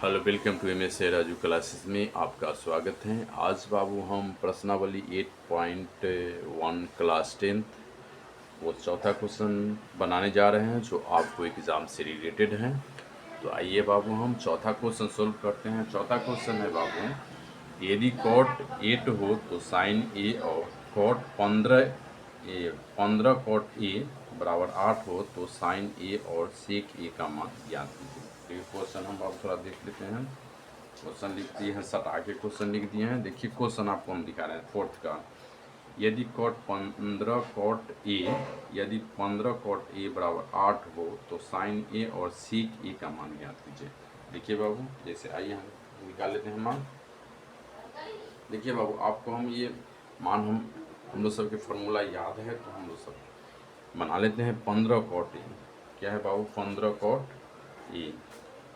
Hello, welcome to M S Raju classes में आपका स्वागत है। आज बाबू हम प्रश्नावली 8.1 क्लास 10th वो चौथा क्वेश्चन बनाने जा रहे हैं जो आपको एग्ज़ाम से रिलेटेड है। तो आइए बाबू हम चौथा क्वेश्चन सोल्व करते हैं। चौथा क्वेश्चन है बाबू, यदि कॉट 8 हो तो साइन ए और कॉट 15 कॉट ए बराबर 8 हो तो साइन ए और सेक ए का मान ज्ञात कीजिए। तो ये क्वेश्चन हम आप थोड़ा देख लेते हैं। क्वेश्चन लिख दिए हैं, सटा के क्वेश्चन लिख दिए हैं। देखिए क्वेश्चन आपको हम दिखा रहे हैं फोर्थ का। यदि कॉट 15 कॉट ए यदि 15 कॉट ए बराबर 8 हो तो साइन ए और सीक ए का मान ज्ञात कीजिए। देखिए बाबू, जैसे आइए हम निकाल लेते हैं मान। देखिए बाबू, आपको हम ये मान हम लोग सबके फॉर्मूला याद है तो हम लोग सब बना लेते हैं। 15 कॉट ए क्या है बाबू? 15 कॉट ए।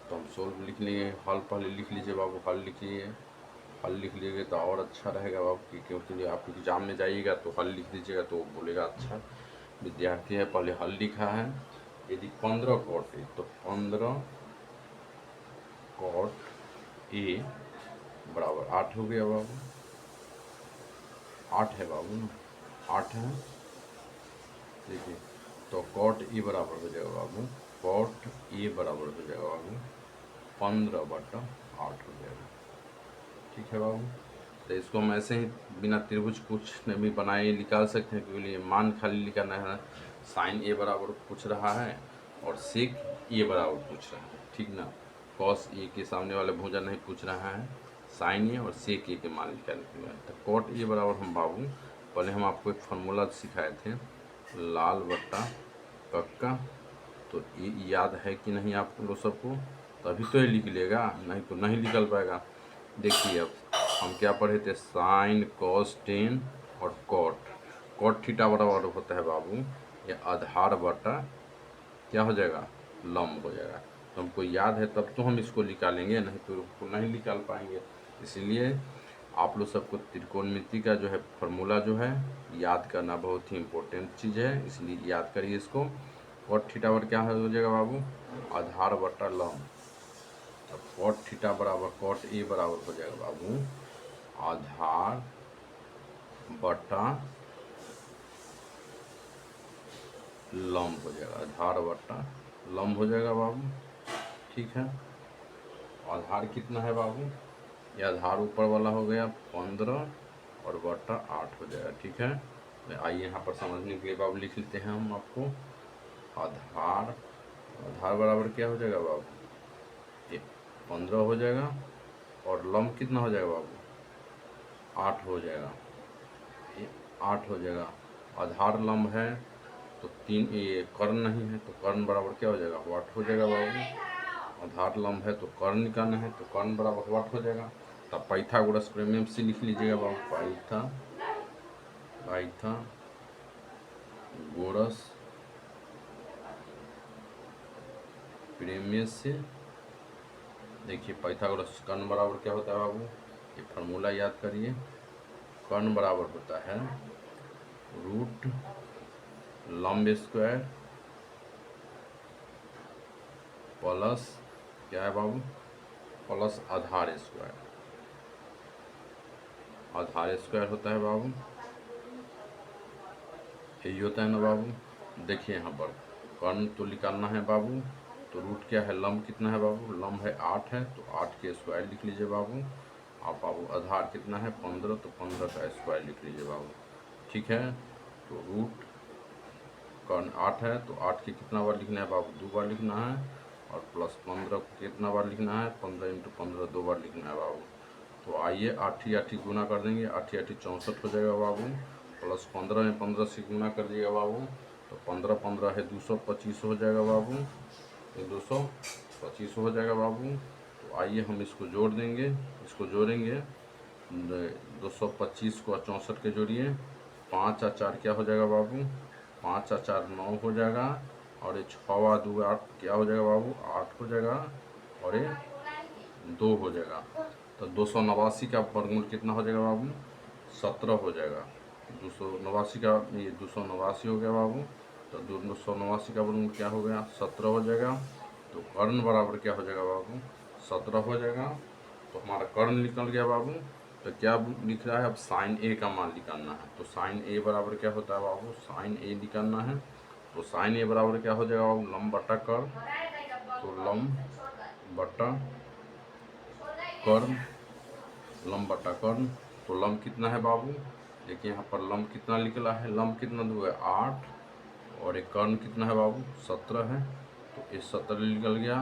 तो हम सोल्व लिख लेंगे। हल पहले लिख लीजिए बाबू, हल लिखिए। हल लिख लीजिए तो और अच्छा रहेगा बाबू, क्योंकि आप एग्जाम में जाइएगा तो हल लिख दीजिएगा तो बोलेगा अच्छा विद्यार्थी है। पहले हल लिखा है। यदि 15 कॉट ए तो 15 कॉट ए बराबर 8 हो गया बाबू। 8 है बाबू ना, 8 है। देखिए तो कॉट ए बराबर हो जाएगा बाबू, कॉट ए बराबर हो जाएगा बाबू 15/8 हो जाएगा। ठीक है बाबू। तो इसको हम ऐसे ही बिना त्रिभुज कुछ भी बनाए निकाल सकते हैं, क्योंकि मान खाली निकालना है। साइन ए बराबर पूछ रहा है और सेक ए बराबर पूछ रहा है, ठीक ना। कॉस ए के सामने वाले भुजा नहीं पूछ रहा है, साइन ए और सेक ए के मान निकालने के लिए। तो कॉट ए बराबर हम बाबू पहले हम आपको एक फार्मूला सिखाए थे, लाल बट्टा कक्का। तो ये याद है कि नहीं आप लोग सबको? तभी तो ये लिख लेगा, नहीं तो नहीं निकल पाएगा। देखिए अब हम क्या पढ़े थे, साइन कॉस टेन और कॉट। कॉट थीटा बराबर होता है बाबू ये आधार बटा क्या हो जाएगा, लंब हो जाएगा। तो हमको याद है तब तो हम इसको निकालेंगे, नहीं तो नहीं निकाल पाएंगे। इसलिए आप लोग सबको त्रिकोणमिति का जो है फॉर्मूला जो है याद करना बहुत ही इम्पोर्टेंट चीज़ है, इसलिए याद करिए इसको। कॉट थीटा बराबर क्या हो जाएगा बाबू, आधार बटा लंब। तो कॉट थीटा बराबर कॉट ए बराबर हो जाएगा बाबू आधार बटा लंब हो जाएगा, आधार बटा लंब हो जाएगा बाबू। ठीक है, आधार कितना है बाबू, ये आधार ऊपर वाला हो गया 15 और बटा 8 हो जाएगा। ठीक है, तो आइए यहाँ पर समझने के लिए बाबू लिख लेते हैं हम आपको। आधार आधार बराबर क्या हो जाएगा बाबू, ये 15 हो जाएगा और लंब कितना हो जाएगा बाबू, 8 हो जाएगा। ये 8 हो जाएगा। आधार लंब है तो 3, ये कर्ण नहीं है तो कर्ण बराबर क्या हो जाएगा, वाट हो जाएगा बाबू। आधार लंब है तो कर्ण निकालना है तो कर्ण बराबर वाट हो जाएगा। तब पाइथागोरस प्रमेय से लिख लीजिएगा बाबू, पाइथागोरस प्रमेय से। देखिए पाइथागोरस कर्ण बराबर क्या होता है बाबू, ये फार्मूला याद करिए। कर्ण बराबर होता है रूट लंब स्क्वायर प्लस क्या है बाबू, प्लस आधार स्क्वायर। आधार स्क्वायर होता है बाबू, यही होता है ना बाबू। देखिए यहाँ पर कर्ण तो निकालना है बाबू, तो रूट क्या है, लंब कितना है बाबू, लंब है 8 है तो 8 के स्क्वायर लिख लीजिए बाबू। आप बाबू आधार कितना है 15, तो 15 का स्क्वायर लिख लीजिए बाबू। ठीक है, तो रूट कर्ण 8 है तो 8 के कितना बार लिखना है बाबू, 2 बार लिखना है। और प्लस 15 को कितना बार लिखना है, 15 × 15 2 बार लिखना है बाबू। तो आइए 8 ही 8 गुना कर देंगे, 8 ही 8 64 हो जाएगा बाबू। प्लस 15 में 15 से गुना कर दिएगा बाबू, तो 15 15 है 225 हो जाएगा बाबू। ये 225 हो जाएगा बाबू। तो आइए हम इसको जोड़ देंगे, इसको जोड़ेंगे 225 को 64 के जोड़िए, 5 और 4 क्या हो जाएगा बाबू, 5 और 4 9 हो जाएगा। और ये 6 और 2 8 क्या हो जाएगा बाबू, 8 हो जाएगा। और ये 2 हो जाएगा। तो 289 का वर्गमूल कितना हो जाएगा बाबू, 17 हो जाएगा। 289 का ये 289 हो गया बाबू। तो 289 का वर्गमूल क्या हो गया, 17 हो जाएगा। तो कर्ण बराबर क्या हो जाएगा बाबू, 17 हो जाएगा। तो हमारा कर्ण निकल गया बाबू। तो क्या लिख रहा है, अब साइन ए का मान निकालना है। तो साइन ए बराबर क्या होता है बाबू, साइन ए निकालना है। तो साइन ए बराबर क्या हो जाएगा बाबू, लंब बटा कर्ण। तो लंब बटा कर्ण, लंब बटा कर्ण। तो लंब कितना है बाबू, देखिए यहाँ पर लंब कितना निकला है, लंब कितना हुआ है 8, और एक कर्ण कितना है बाबू 17 है। तो ये 17 निकल गया।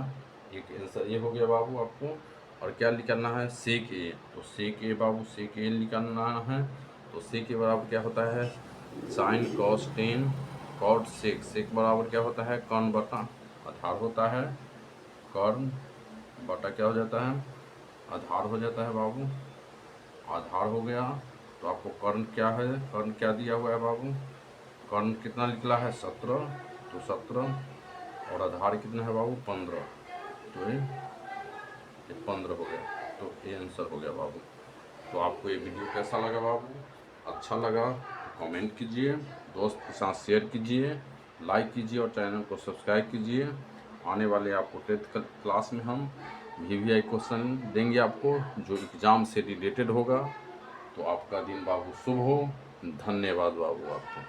एक आंसर ये हो गया बाबू आपको। और क्या निकालना है, सेक ए। तो सेक ए बाबू, सेक ए निकालना है। तो सेक ए बराबर क्या होता है, sin cos tan cot sec. Sec बराबर क्या होता है, कर्ण बटा आधार होता है, कर्ण बटा क्या हो जाता है, आधार हो जाता है बाबू। आधार हो गया। तो आपको कर्ण क्या है, कर्ण क्या दिया हुआ है बाबू, कर्ण कितना निकला है 17। तो 17 और आधार कितना है बाबू 15। तो ये 15 हो गया। तो ये आंसर हो गया बाबू। तो आपको ये वीडियो कैसा लगा बाबू, अच्छा लगा तो कमेंट कीजिए, दोस्त के साथ शेयर कीजिए, लाइक कीजिए और चैनल को सब्सक्राइब कीजिए। आने वाले आपको 10th क्लास में हम VVI क्वेश्चन देंगे आपको, जो एग्ज़ाम से रिलेटेड होगा। तो आपका दिन बाबू शुभ हो। धन्यवाद बाबू आपको।